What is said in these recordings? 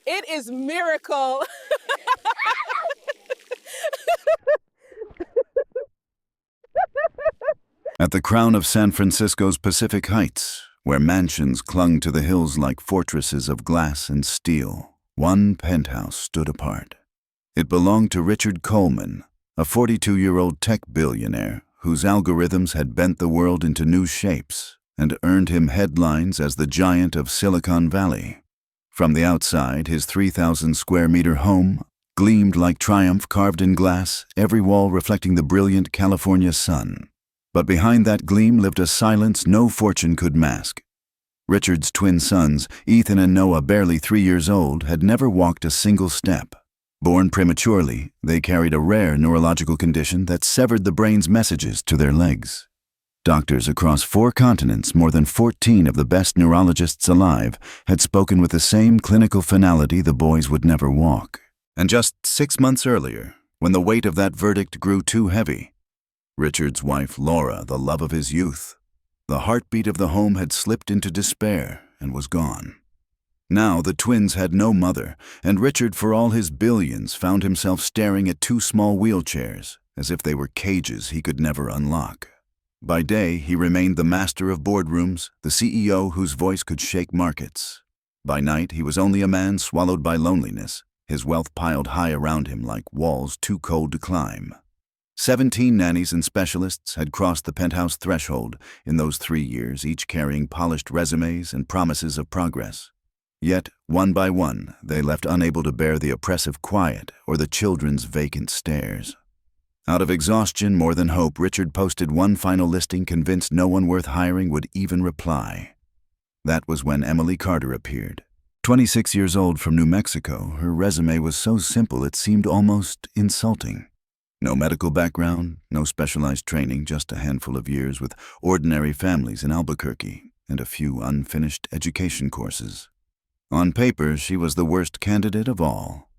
It is miracle. At the crown of San Francisco's Pacific Heights, where mansions clung to the hills like fortresses of glass and steel, one penthouse stood apart. It belonged to Richard Coleman, a 42-year-old tech billionaire whose algorithms had bent the world into new shapes and earned him headlines as the giant of Silicon Valley. From the outside, his 3,000-square-meter home gleamed like triumph carved in glass, every wall reflecting the brilliant California sun. But behind that gleam lived a silence no fortune could mask. Richard's twin sons, Ethan and Noah, barely 3 years old, had never walked a single step. Born prematurely, they carried a rare neurological condition that severed the brain's messages to their legs. Doctors across 4 continents, more than 14 of the best neurologists alive, had spoken with the same clinical finality: the boys would never walk. And just 6 months earlier, when the weight of that verdict grew too heavy, Richard's wife, Laura, the love of his youth, the heartbeat of the home, had slipped into despair and was gone. Now the twins had no mother, and Richard, for all his billions, found himself staring at 2 small wheelchairs, as if they were cages he could never unlock. By day, he remained the master of boardrooms, the CEO whose voice could shake markets. By night, he was only a man swallowed by loneliness, his wealth piled high around him like walls too cold to climb. 17 nannies and specialists had crossed the penthouse threshold in those 3 years, each carrying polished resumes and promises of progress. Yet, one by one, they left unable to bear the oppressive quiet or the children's vacant stares. Out of exhaustion more than hope, Richard posted one final listing, convinced no one worth hiring would even reply. That was when Emily Carter appeared. 26 years old, from New Mexico, her resume was so simple it seemed almost insulting. No medical background, no specialized training, just a handful of years with ordinary families in Albuquerque and a few unfinished education courses. On paper, she was the worst candidate of all.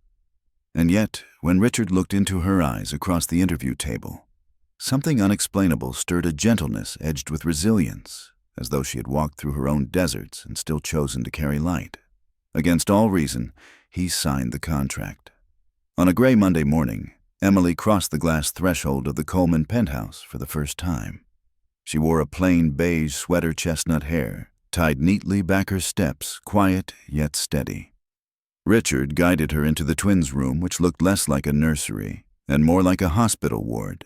And yet, when Richard looked into her eyes across the interview table, something unexplainable stirred, a gentleness edged with resilience, as though she had walked through her own deserts and still chosen to carry light. Against all reason, he signed the contract. On a gray Monday morning, Emily crossed the glass threshold of the Coleman penthouse for the first time. She wore a plain beige sweater, chestnut hair tied neatly back her steps, quiet yet steady. Richard guided her into the twins' room, which looked less like a nursery and more like a hospital ward.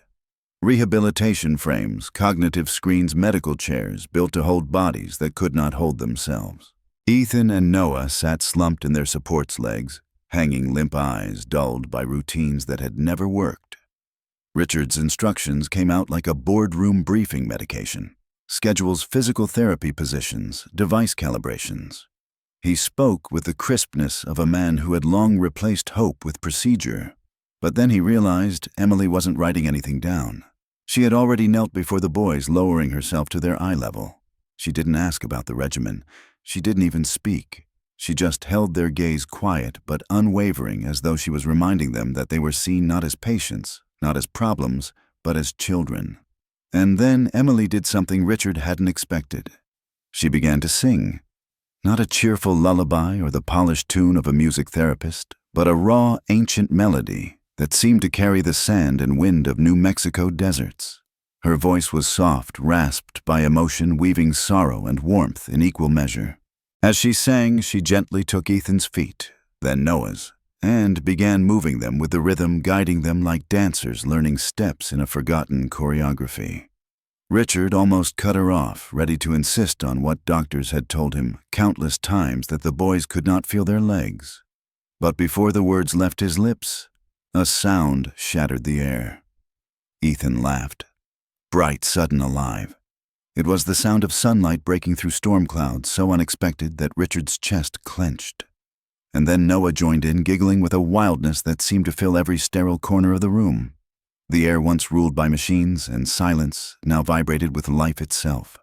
Rehabilitation frames, cognitive screens, medical chairs built to hold bodies that could not hold themselves. Ethan and Noah sat slumped in their supports legs, hanging limp eyes dulled by routines that had never worked. Richard's instructions came out like a boardroom briefing medication: schedules, physical therapy positions, device calibrations. He spoke with the crispness of a man who had long replaced hope with procedure. But then he realized Emily wasn't writing anything down. She had already knelt before the boys, lowering herself to their eye level. She didn't ask about the regimen. She didn't even speak. She just held their gaze, quiet but unwavering, as though she was reminding them that they were seen not as patients, not as problems, but as children. And then Emily did something Richard hadn't expected. She began to sing. Not a cheerful lullaby or the polished tune of a music therapist, but a raw, ancient melody that seemed to carry the sand and wind of New Mexico deserts. Her voice was soft, rasped by emotion, weaving sorrow and warmth in equal measure. As she sang, she gently took Ethan's feet, then Noah's, and began moving them with the rhythm, guiding them like dancers learning steps in a forgotten choreography. Richard almost cut her off, ready to insist on what doctors had told him countless times, that the boys could not feel their legs. But before the words left his lips, a sound shattered the air. Ethan laughed, bright, sudden, alive. It was the sound of sunlight breaking through storm clouds, so unexpected that Richard's chest clenched. And then Noah joined in, giggling with a wildness that seemed to fill every sterile corner of the room. The air, once ruled by machines and silence, now vibrated with life itself.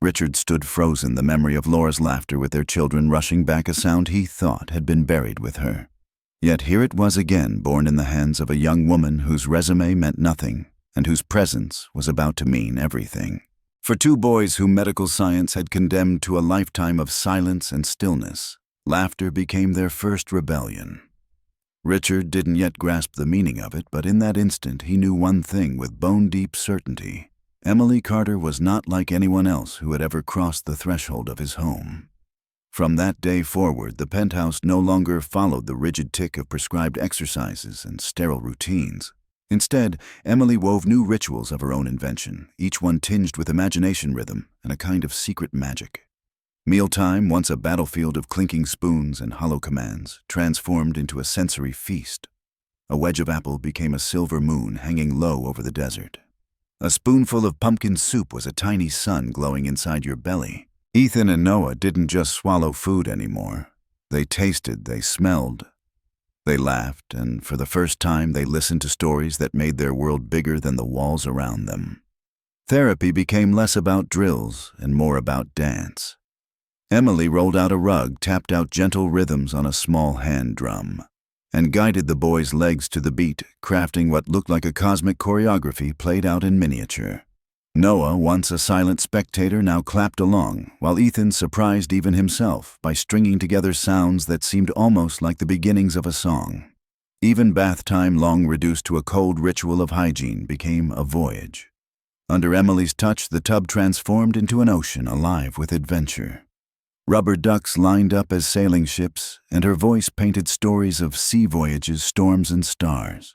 Richard stood frozen, the memory of Laura's laughter with their children rushing back, a sound he thought had been buried with her. Yet here it was again, born in the hands of a young woman whose resume meant nothing and whose presence was about to mean everything. For 2 boys whom medical science had condemned to a lifetime of silence and stillness, Laughter became their first rebellion. Richard didn't yet grasp the meaning of it, but in that instant he knew one thing with bone-deep certainty. Emily Carter was not like anyone else who had ever crossed the threshold of his home. From that day forward, the penthouse no longer followed the rigid tick of prescribed exercises and sterile routines. Instead, Emily wove new rituals of her own invention, each one tinged with imagination rhythm and a kind of secret magic. Mealtime, once a battlefield of clinking spoons and hollow commands, transformed into a sensory feast. A wedge of apple became a silver moon hanging low over the desert. A spoonful of pumpkin soup was a tiny sun glowing inside your belly. Ethan and Noah didn't just swallow food anymore. They tasted, they smelled. They laughed, and for the first time they listened to stories that made their world bigger than the walls around them. Therapy became less about drills and more about dance. Emily rolled out a rug, tapped out gentle rhythms on a small hand drum, and guided the boys' legs to the beat, crafting what looked like a cosmic choreography played out in miniature. Noah, once a silent spectator, now clapped along, while Ethan surprised even himself by stringing together sounds that seemed almost like the beginnings of a song. Even bath time, long reduced to a cold ritual of hygiene, became a voyage. Under Emily's touch, the tub transformed into an ocean alive with adventure. Rubber ducks lined up as sailing ships, and her voice painted stories of sea voyages, storms, and stars.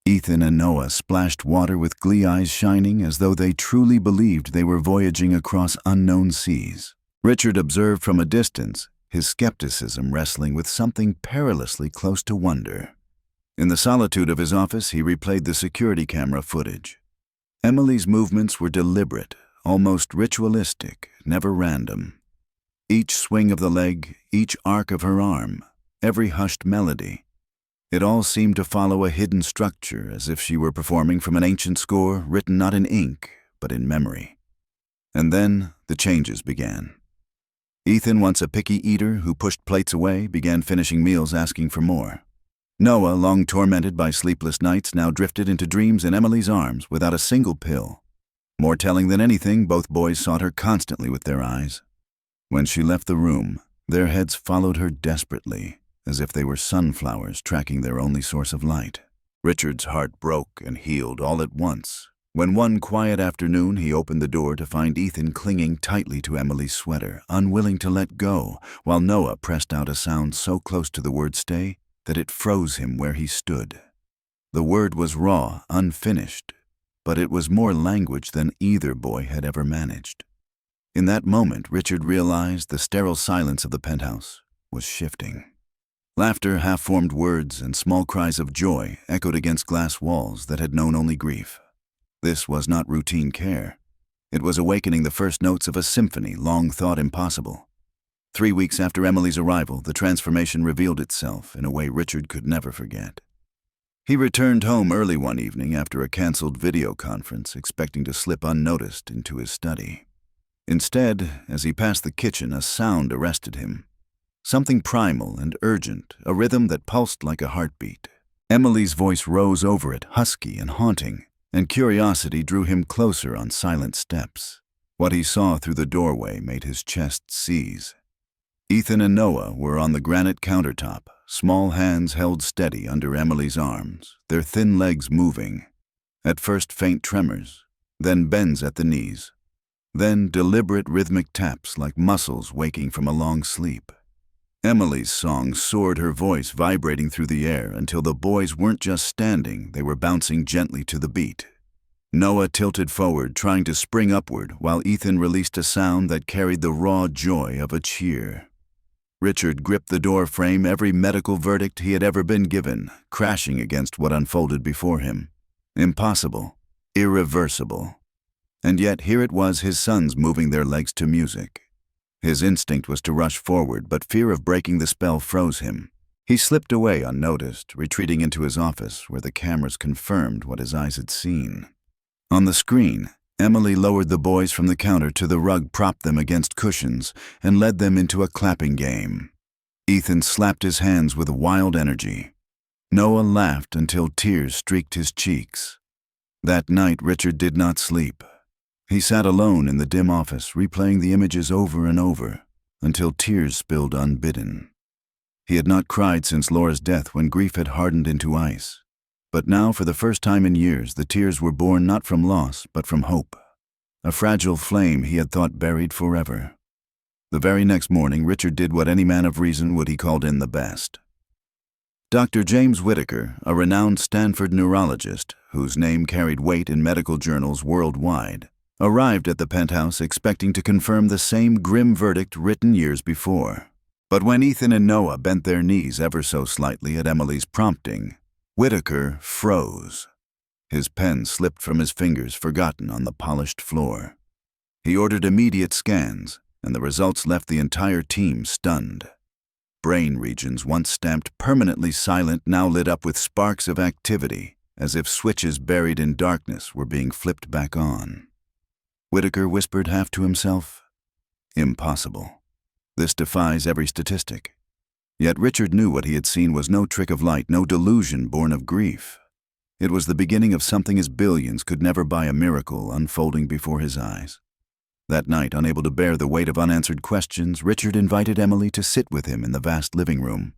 Ethan and Noah splashed water with glee, eyes shining as though they truly believed they were voyaging across unknown seas. Richard observed from a distance, his skepticism wrestling with something perilously close to wonder. In the solitude of his office, he replayed the security camera footage. Emily's movements were deliberate, almost ritualistic, never random. Each swing of the leg, each arc of her arm, every hushed melody. It all seemed to follow a hidden structure, as if she were performing from an ancient score written not in ink, but in memory. And then the changes began. Ethan, once a picky eater who pushed plates away, began finishing meals asking for more. Noah, long tormented by sleepless nights, now drifted into dreams in Emily's arms without a single pill. More telling than anything, both boys sought her constantly with their eyes. When she left the room, their heads followed her desperately, as if they were sunflowers tracking their only source of light. Richard's heart broke and healed all at once, when one quiet afternoon he opened the door to find Ethan clinging tightly to Emily's sweater, unwilling to let go, while Noah pressed out a sound so close to the word stay that it froze him where he stood. The word was raw, unfinished, but it was more language than either boy had ever managed. In that moment, Richard realized the sterile silence of the penthouse was shifting. Laughter, half-formed words, and small cries of joy echoed against glass walls that had known only grief. This was not routine care. It was awakening the first notes of a symphony long thought impossible. 3 weeks after Emily's arrival, the transformation revealed itself in a way Richard could never forget. He returned home early one evening after a canceled video conference, expecting to slip unnoticed into his study. Instead, as he passed the kitchen, a sound arrested him. Something primal and urgent, a rhythm that pulsed like a heartbeat. Emily's voice rose over it, husky and haunting, and curiosity drew him closer on silent steps. What he saw through the doorway made his chest seize. Ethan and Noah were on the granite countertop, small hands held steady under Emily's arms, their thin legs moving. At first faint tremors, then bends at the knees. Then deliberate rhythmic taps like muscles waking from a long sleep. Emily's song soared, her voice vibrating through the air until the boys weren't just standing, they were bouncing gently to the beat. Noah tilted forward, trying to spring upward, while Ethan released a sound that carried the raw joy of a cheer. Richard gripped the door frame, every medical verdict he had ever been given, crashing against what unfolded before him. Impossible, irreversible. And yet here it was, his sons moving their legs to music. His instinct was to rush forward, but fear of breaking the spell froze him. He slipped away unnoticed, retreating into his office where the cameras confirmed what his eyes had seen. On the screen, Emily lowered the boys from the counter to the rug, propped them against cushions, and led them into a clapping game. Ethan slapped his hands with wild energy. Noah laughed until tears streaked his cheeks. That night, Richard did not sleep. He sat alone in the dim office, replaying the images over and over, until tears spilled unbidden. He had not cried since Laura's death, when grief had hardened into ice. But now, for the first time in years, the tears were born not from loss, but from hope. A fragile flame he had thought buried forever. The very next morning, Richard did what any man of reason would. He called in the best. Dr. James Whittaker, a renowned Stanford neurologist whose name carried weight in medical journals worldwide, arrived at the penthouse expecting to confirm the same grim verdict written years before. But when Ethan and Noah bent their knees ever so slightly at Emily's prompting, Whittaker froze. His pen slipped from his fingers, forgotten on the polished floor. He ordered immediate scans, and the results left the entire team stunned. Brain regions once stamped permanently silent now lit up with sparks of activity, as if switches buried in darkness were being flipped back on. Whittaker whispered half to himself, "Impossible. This defies every statistic." Yet Richard knew what he had seen was no trick of light, no delusion born of grief. It was the beginning of something his billions could never buy, a miracle unfolding before his eyes. That night, unable to bear the weight of unanswered questions, Richard invited Emily to sit with him in the vast living room.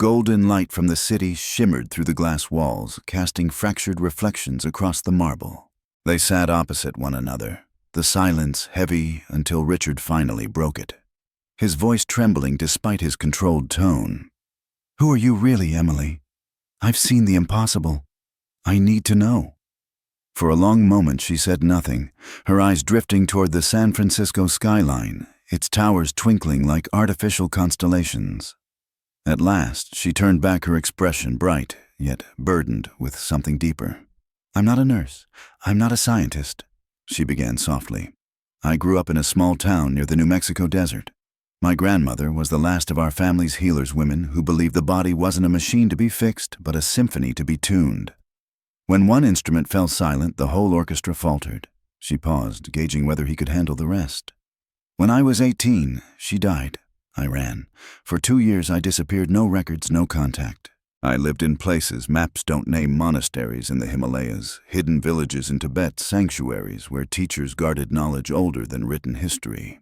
Golden light from the city shimmered through the glass walls, casting fractured reflections across the marble. They sat opposite one another, the silence heavy until Richard finally broke it, his voice trembling despite his controlled tone. "Who are you really, Emily? I've seen the impossible. I need to know." For a long moment she said nothing, her eyes drifting toward the San Francisco skyline, its towers twinkling like artificial constellations. At last she turned back, her expression bright, yet burdened with something deeper. "I'm not a nurse. I'm not a scientist," she began softly. "I grew up in a small town near the New Mexico desert. My grandmother was the last of our family's healers women who believed the body wasn't a machine to be fixed, but a symphony to be tuned. When one instrument fell silent, the whole orchestra faltered." She paused, gauging whether he could handle the rest. "When I was 18, she died. I ran. For 2 years I disappeared, no records, no contact. I lived in places maps don't name, monasteries in the Himalayas, hidden villages in Tibet, sanctuaries where teachers guarded knowledge older than written history.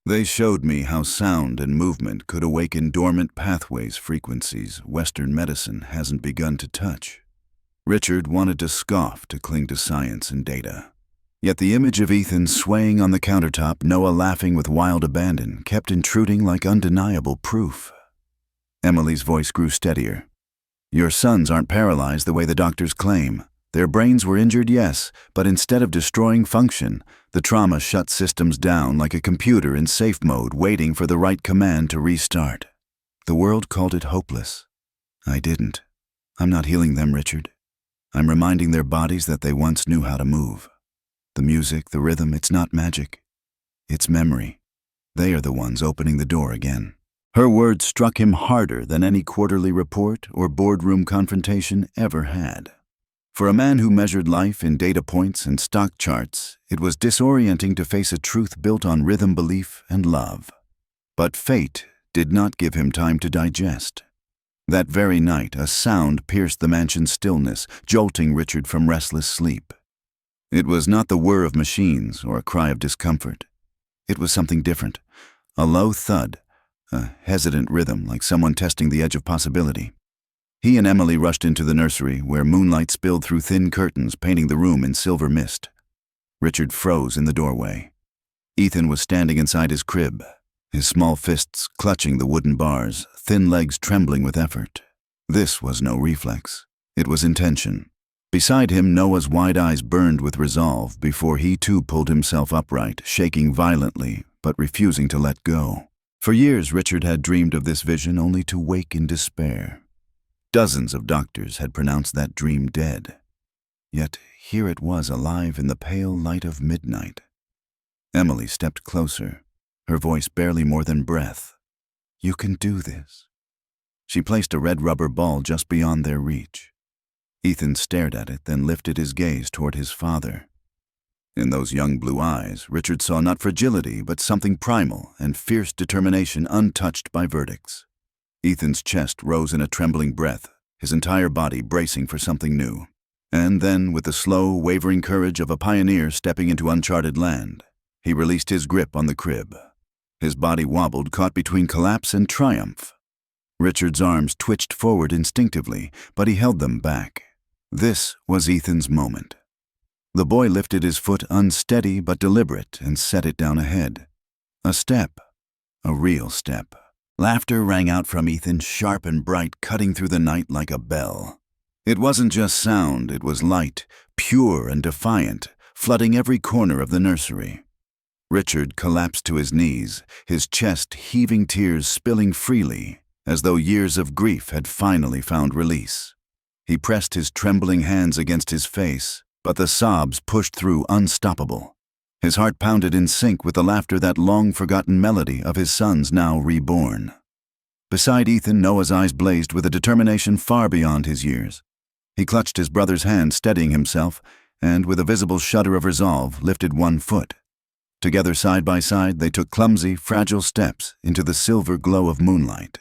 They showed me how sound and movement could awaken dormant pathways, frequencies Western medicine hasn't begun to touch." Richard wanted to scoff, to cling to science and data. Yet the image of Ethan swaying on the countertop, Noah laughing with wild abandon, kept intruding like undeniable proof. Emily's voice grew steadier. "Your sons aren't paralyzed the way the doctors claim. Their brains were injured, yes, but instead of destroying function, the trauma shut systems down like a computer in safe mode, waiting for the right command to restart. The world called it hopeless. I didn't. I'm not healing them, Richard. I'm reminding their bodies that they once knew how to move. The music, the rhythm, it's not magic. It's memory. They are the ones opening the door again." Her words struck him harder than any quarterly report or boardroom confrontation ever had. For a man who measured life in data points and stock charts, it was disorienting to face a truth built on rhythm, belief, and love. But fate did not give him time to digest. That very night, a sound pierced the mansion's stillness, jolting Richard from restless sleep. It was not the whir of machines or a cry of discomfort. It was something different, a low thud, a hesitant rhythm like someone testing the edge of possibility. He and Emily rushed into the nursery, where moonlight spilled through thin curtains, painting the room in silver mist. Richard froze in the doorway. Ethan was standing inside his crib, his small fists clutching the wooden bars, thin legs trembling with effort. This was no reflex. It was intention. Beside him, Noah's wide eyes burned with resolve before he too pulled himself upright, shaking violently, but refusing to let go. For years, Richard had dreamed of this vision, only to wake in despair. Dozens of doctors had pronounced that dream dead. Yet here it was, alive in the pale light of midnight. Emily stepped closer, her voice barely more than breath. "You can do this." She placed a red rubber ball just beyond their reach. Ethan stared at it, then lifted his gaze toward his father. In those young blue eyes, Richard saw not fragility, but something primal and fierce determination untouched by verdicts. Ethan's chest rose in a trembling breath, his entire body bracing for something new. And then, with the slow, wavering courage of a pioneer stepping into uncharted land, he released his grip on the crib. His body wobbled, caught between collapse and triumph. Richard's arms twitched forward instinctively, but he held them back. This was Ethan's moment. The boy lifted his foot unsteady but deliberate and set it down ahead. A step. A real step. Laughter rang out from Ethan, sharp and bright, cutting through the night like a bell. It wasn't just sound, it was light, pure and defiant, flooding every corner of the nursery. Richard collapsed to his knees, his chest heaving, tears spilling freely, as though years of grief had finally found release. He pressed his trembling hands against his face, but the sobs pushed through unstoppable. His heart pounded in sync with the laughter, that long-forgotten melody of his sons now reborn. Beside Ethan, Noah's eyes blazed with a determination far beyond his years. He clutched his brother's hand, steadying himself, and with a visible shudder of resolve, lifted one foot. Together, side by side, they took clumsy, fragile steps into the silver glow of moonlight.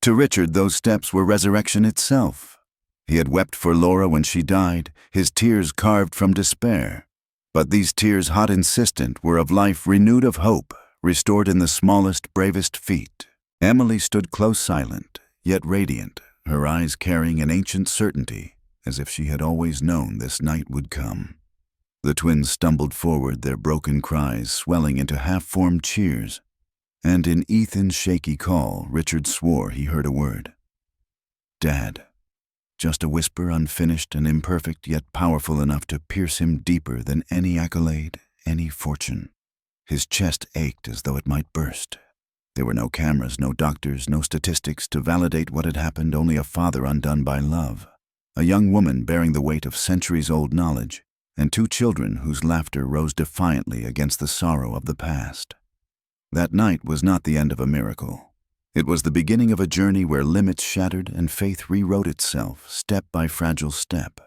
To Richard, those steps were resurrection itself. He had wept for Laura when she died, his tears carved from despair. But these tears, hot insistent, were of life renewed, of hope, restored in the smallest, bravest feet. Emily stood close, silent, yet radiant, her eyes carrying an ancient certainty, as if she had always known this night would come. The twins stumbled forward, their broken cries swelling into half-formed cheers, and in Ethan's shaky call, Richard swore he heard a word. Dad. Just a whisper, unfinished and imperfect, yet powerful enough to pierce him deeper than any accolade, any fortune. His chest ached as though it might burst. There were no cameras, no doctors, no statistics to validate what had happened, only a father undone by love, a young woman bearing the weight of centuries-old knowledge, and two children whose laughter rose defiantly against the sorrow of the past. That night was not the end of a miracle. It was the beginning of a journey where limits shattered and faith rewrote itself, step by fragile step.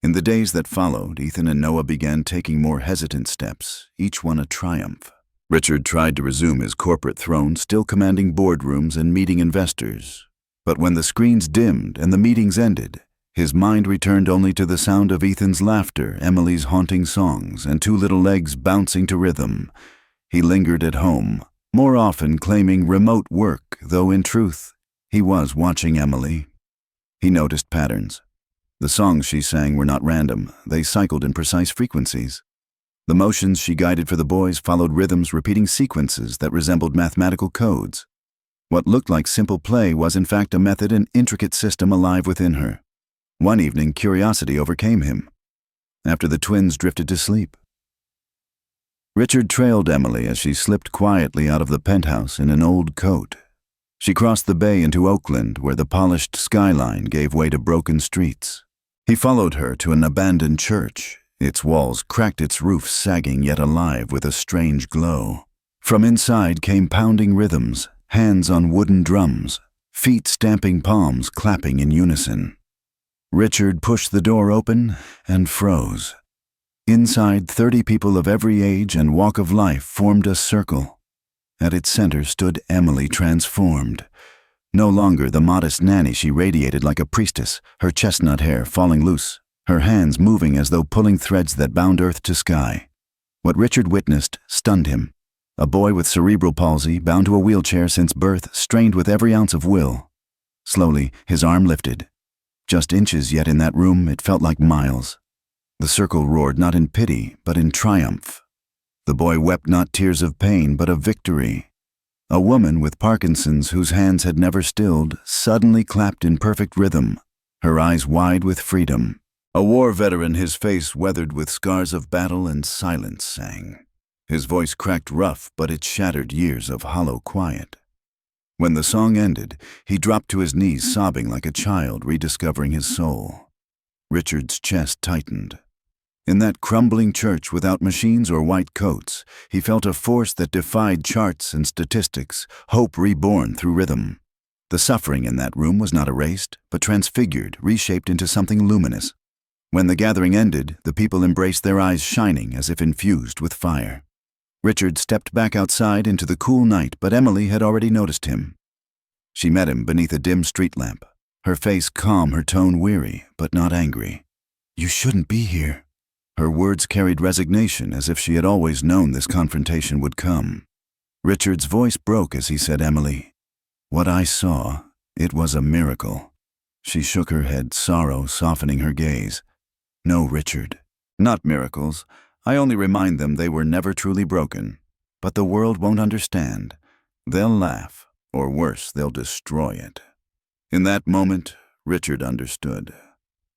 In the days that followed, Ethan and Noah began taking more hesitant steps, each one a triumph. Richard tried to resume his corporate throne, still commanding boardrooms and meeting investors. But when the screens dimmed and the meetings ended, his mind returned only to the sound of Ethan's laughter, Emily's haunting songs, and two little legs bouncing to rhythm. He lingered at home, more often claiming remote work, though in truth, he was watching Emily. He noticed patterns. The songs she sang were not random, they cycled in precise frequencies. The motions she guided for the boys followed rhythms, repeating sequences that resembled mathematical codes. What looked like simple play was in fact a method, an intricate system alive within her. One evening, curiosity overcame him. After the twins drifted to sleep, Richard trailed Emily as she slipped quietly out of the penthouse in an old coat. She crossed the bay into Oakland, where the polished skyline gave way to broken streets. He followed her to an abandoned church, its walls cracked, its roof sagging yet alive with a strange glow. From inside came pounding rhythms, hands on wooden drums, feet stamping, palms clapping in unison. Richard pushed the door open and froze. Inside, 30 people of every age and walk of life formed a circle. At its center stood Emily, transformed. No longer the modest Nanny, she radiated like a priestess, her chestnut hair falling loose, her hands moving as though pulling threads that bound earth to sky. What Richard witnessed stunned him. A boy with cerebral palsy, bound to a wheelchair since birth, strained with every ounce of will. Slowly, his arm lifted. Just inches, yet in that room it felt like miles. The circle roared not in pity, but in triumph. The boy wept not tears of pain, but of victory. A woman with Parkinson's, whose hands had never stilled, suddenly clapped in perfect rhythm, her eyes wide with freedom. A war veteran, his face weathered with scars of battle and silence, sang. His voice cracked rough, but it shattered years of hollow quiet. When the song ended, he dropped to his knees, sobbing like a child rediscovering his soul. Richard's chest tightened. In that crumbling church without machines or white coats, he felt a force that defied charts and statistics, hope reborn through rhythm. The suffering in that room was not erased, but transfigured, reshaped into something luminous. When the gathering ended, the people embraced, their eyes shining as if infused with fire. Richard stepped back outside into the cool night, but Emily had already noticed him. She met him beneath a dim street lamp, her face calm, her tone weary, but not angry. "You shouldn't be here." Her words carried resignation, as if she had always known this confrontation would come. Richard's voice broke as he said, "Emily, what I saw, It was a miracle. She shook her head, sorrow softening her gaze. No, Richard. Not miracles. I only remind them they were never truly broken. But the world won't understand. They'll laugh, or worse, they'll destroy it. In that moment, Richard understood.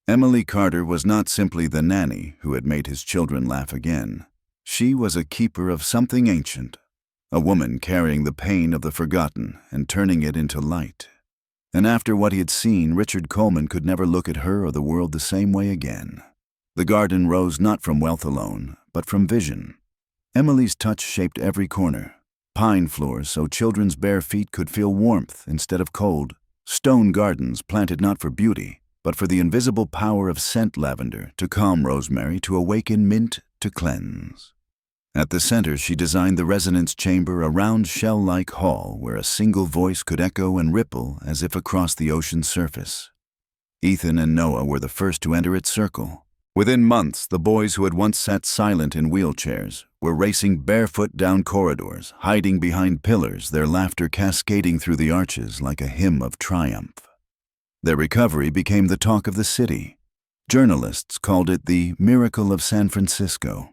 Emily Carter was not simply the nanny who had made his children laugh again. She was a keeper of something ancient, a woman carrying the pain of the forgotten and turning it into light. And after what he had seen, Richard Coleman could never look at her or the world the same way again. The garden rose not from wealth alone, but from vision. Emily's touch shaped every corner. Pine floors so children's bare feet could feel warmth instead of cold. Stone gardens planted not for beauty, but for the invisible power of scent lavender to calm rosemary, to awaken mint, to cleanse. At the center, she designed the resonance chamber, a round shell-like hall where a single voice could echo and ripple as if across the ocean's surface. Ethan and Noah were the first to enter its circle. Within months, the boys who had once sat silent in wheelchairs were racing barefoot down corridors, hiding behind pillars, their laughter cascading through the arches like a hymn of triumph. Their recovery became the talk of the city. Journalists called it the miracle of San Francisco.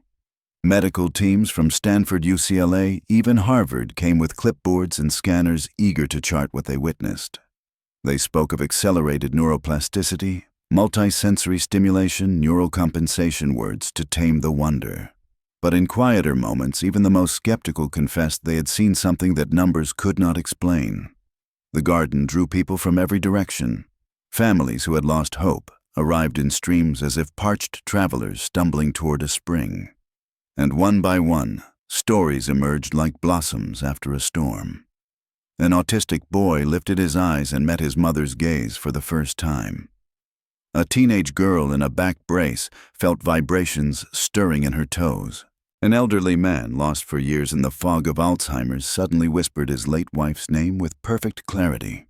Medical teams from Stanford, UCLA, even Harvard came with clipboards and scanners eager to chart what they witnessed. They spoke of accelerated neuroplasticity, multisensory stimulation, neural compensation, words to tame the wonder. But in quieter moments, even the most skeptical confessed they had seen something that numbers could not explain. The garden drew people from every direction. Families who had lost hope arrived in streams as if parched travelers stumbling toward a spring. And one by one, stories emerged like blossoms after a storm. An autistic boy lifted his eyes and met his mother's gaze for the first time. A teenage girl in a back brace felt vibrations stirring in her toes. An elderly man, lost for years in the fog of Alzheimer's, suddenly whispered his late wife's name with perfect clarity.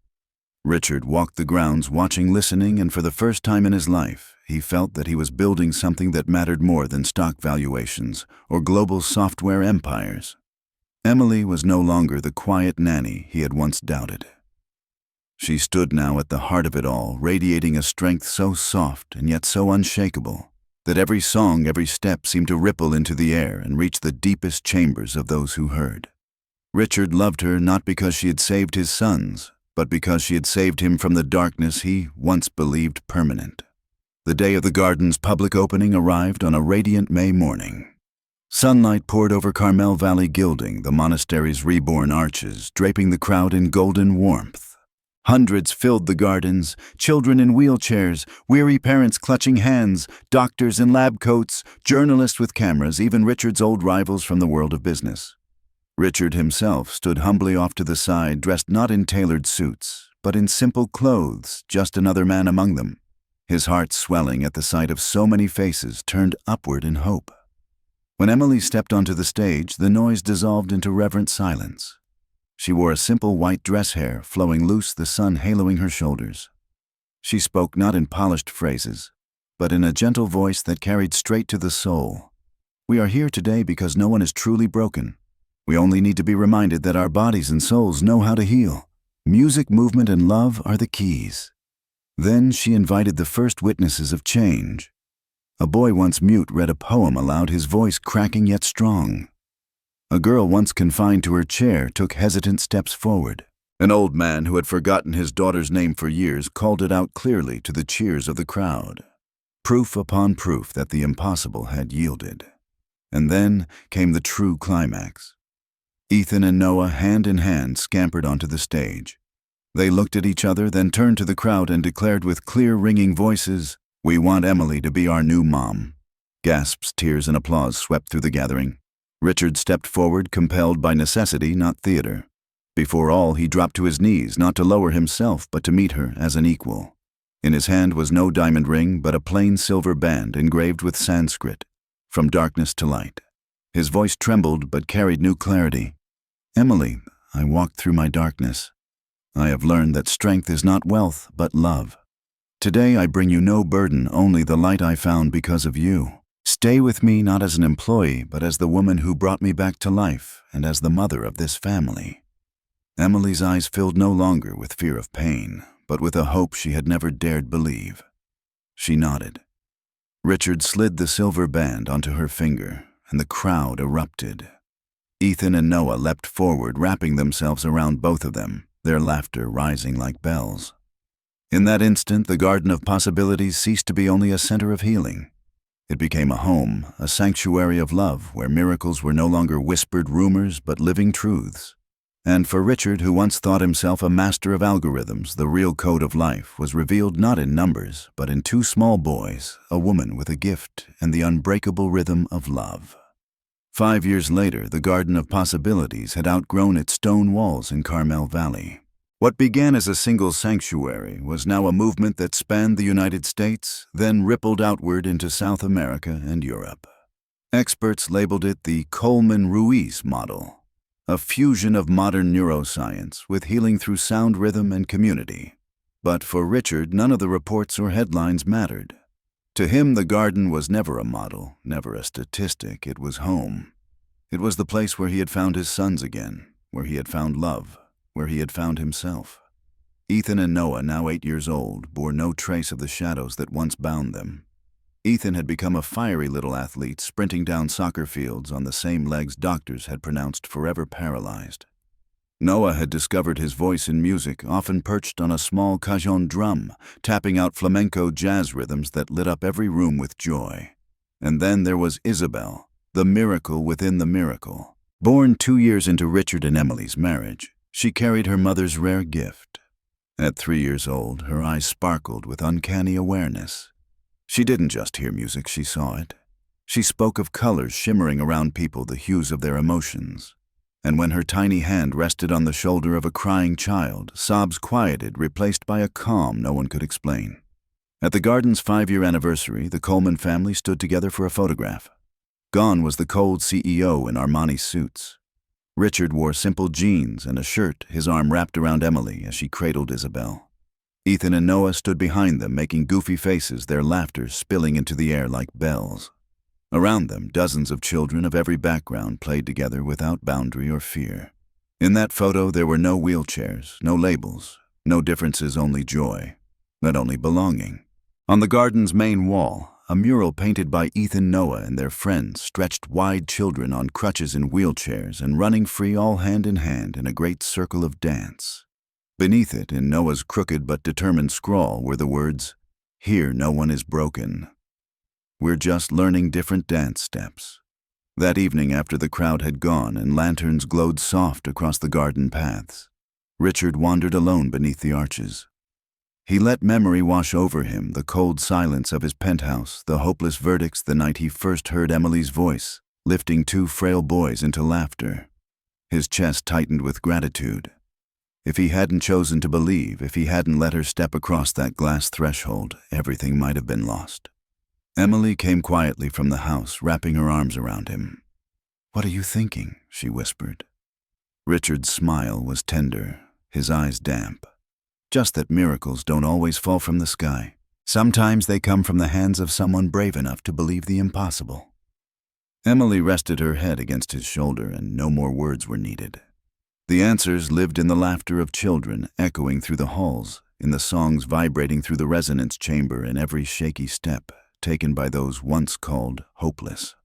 Richard walked the grounds, watching, listening, and for the first time in his life, he felt that he was building something that mattered more than stock valuations or global software empires. Emily was no longer the quiet nanny he had once doubted. She stood now at the heart of it all, radiating a strength so soft and yet so unshakable that every song, every step seemed to ripple into the air and reach the deepest chambers of those who heard. Richard loved her not because she had saved his sons, but because she had saved him from the darkness he once believed permanent. The day of the garden's public opening arrived on a radiant May morning. Sunlight poured over Carmel Valley, gilding the monastery's reborn arches, draping the crowd in golden warmth. Hundreds filled the gardens, children in wheelchairs, weary parents clutching hands, doctors in lab coats, journalists with cameras, even Richard's old rivals from the world of business. Richard himself stood humbly off to the side, dressed not in tailored suits, but in simple clothes, just another man among them, his heart swelling at the sight of so many faces turned upward in hope. When Emily stepped onto the stage, the noise dissolved into reverent silence. She wore a simple white dress, hair flowing loose, the sun haloing her shoulders. She spoke not in polished phrases, but in a gentle voice that carried straight to the soul. We are here today because no one is truly broken. We only need to be reminded that our bodies and souls know how to heal. Music, movement, and love are the keys. Then she invited the first witnesses of change. A boy once mute read a poem aloud, his voice cracking yet strong. A girl once confined to her chair took hesitant steps forward. An old man who had forgotten his daughter's name for years called it out clearly to the cheers of the crowd. Proof upon proof that the impossible had yielded. And then came the true climax. Ethan and Noah, hand in hand, scampered onto the stage. They looked at each other, then turned to the crowd and declared with clear, ringing voices, "We want Emily to be our new mom." Gasps, tears, and applause swept through the gathering. Richard stepped forward, compelled by necessity, not theater. Before all, he dropped to his knees, not to lower himself, but to meet her as an equal. In his hand was no diamond ring, but a plain silver band engraved with Sanskrit, "From darkness to light." His voice trembled, but carried new clarity. "Emily, I walked through my darkness. I have learned that strength is not wealth, but love. Today I bring you no burden, only the light I found because of you. Stay with me not as an employee, but as the woman who brought me back to life and as the mother of this family." Emily's eyes filled no longer with fear of pain, but with a hope she had never dared believe. She nodded. Richard slid the silver band onto her finger, and the crowd erupted. Ethan and Noah leapt forward, wrapping themselves around both of them, their laughter rising like bells. In that instant, the Garden of Possibilities ceased to be only a center of healing. It became a home, a sanctuary of love, where miracles were no longer whispered rumors but living truths. And for Richard, who once thought himself a master of algorithms, the real code of life was revealed not in numbers, but in two small boys, a woman with a gift, and the unbreakable rhythm of love. 5 years later, the Garden of Possibilities had outgrown its stone walls in Carmel Valley. What began as a single sanctuary was now a movement that spanned the United States, then rippled outward into South America and Europe. Experts labeled it the Coleman-Ruiz model, a fusion of modern neuroscience with healing through sound rhythm and community. But for Richard, none of the reports or headlines mattered. To him, the garden was never a model, never a statistic. It was home. It was the place where he had found his sons again, where he had found love, where he had found himself. Ethan and Noah, now 8 years old, bore no trace of the shadows that once bound them. Ethan had become a fiery little athlete, sprinting down soccer fields on the same legs doctors had pronounced forever paralyzed. Noah had discovered his voice in music, often perched on a small cajon drum, tapping out flamenco jazz rhythms that lit up every room with joy. And then there was Isabel, the miracle within the miracle. Born 2 years into Richard and Emily's marriage, she carried her mother's rare gift. At 3 years old, her eyes sparkled with uncanny awareness. She didn't just hear music, she saw it. She spoke of colors shimmering around people, the hues of their emotions. And when her tiny hand rested on the shoulder of a crying child, sobs quieted, replaced by a calm no one could explain. At the garden's 5-year anniversary, the Coleman family stood together for a photograph. Gone was the cold CEO in Armani suits. Richard wore simple jeans and a shirt, his arm wrapped around Emily as she cradled Isabel. Ethan and Noah stood behind them, making goofy faces, their laughter spilling into the air like bells. Around them, dozens of children of every background played together without boundary or fear. In that photo, there were no wheelchairs, no labels, no differences, only joy, but only belonging. On the garden's main wall, a mural painted by Ethan, Noah, and their friends stretched wide, children on crutches in wheelchairs and running free, all hand in hand in a great circle of dance. Beneath it, in Noah's crooked but determined scrawl, were the words, "Here no one is broken. We're just learning different dance steps." That evening, after the crowd had gone and lanterns glowed soft across the garden paths, Richard wandered alone beneath the arches. He let memory wash over him, the cold silence of his penthouse, the hopeless verdicts the night he first heard Emily's voice, lifting 2 frail boys into laughter. His chest tightened with gratitude. If he hadn't chosen to believe, if he hadn't let her step across that glass threshold, everything might have been lost. Emily came quietly from the house, wrapping her arms around him. "What are you thinking?" she whispered. Richard's smile was tender, his eyes damp. "Just that miracles don't always fall from the sky. Sometimes they come from the hands of someone brave enough to believe the impossible." Emily rested her head against his shoulder, and no more words were needed. The answers lived in the laughter of children echoing through the halls, in the songs vibrating through the resonance chamber, in every shaky step taken by those once called hopeless.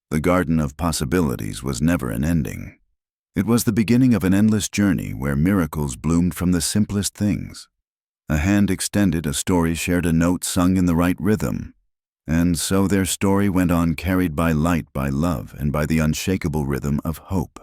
The Garden of Possibilities was never an ending. It was the beginning of an endless journey where miracles bloomed from the simplest things. A hand extended, a story shared, a note sung in the right rhythm. And so their story went on, carried by light, by love, and by the unshakable rhythm of hope.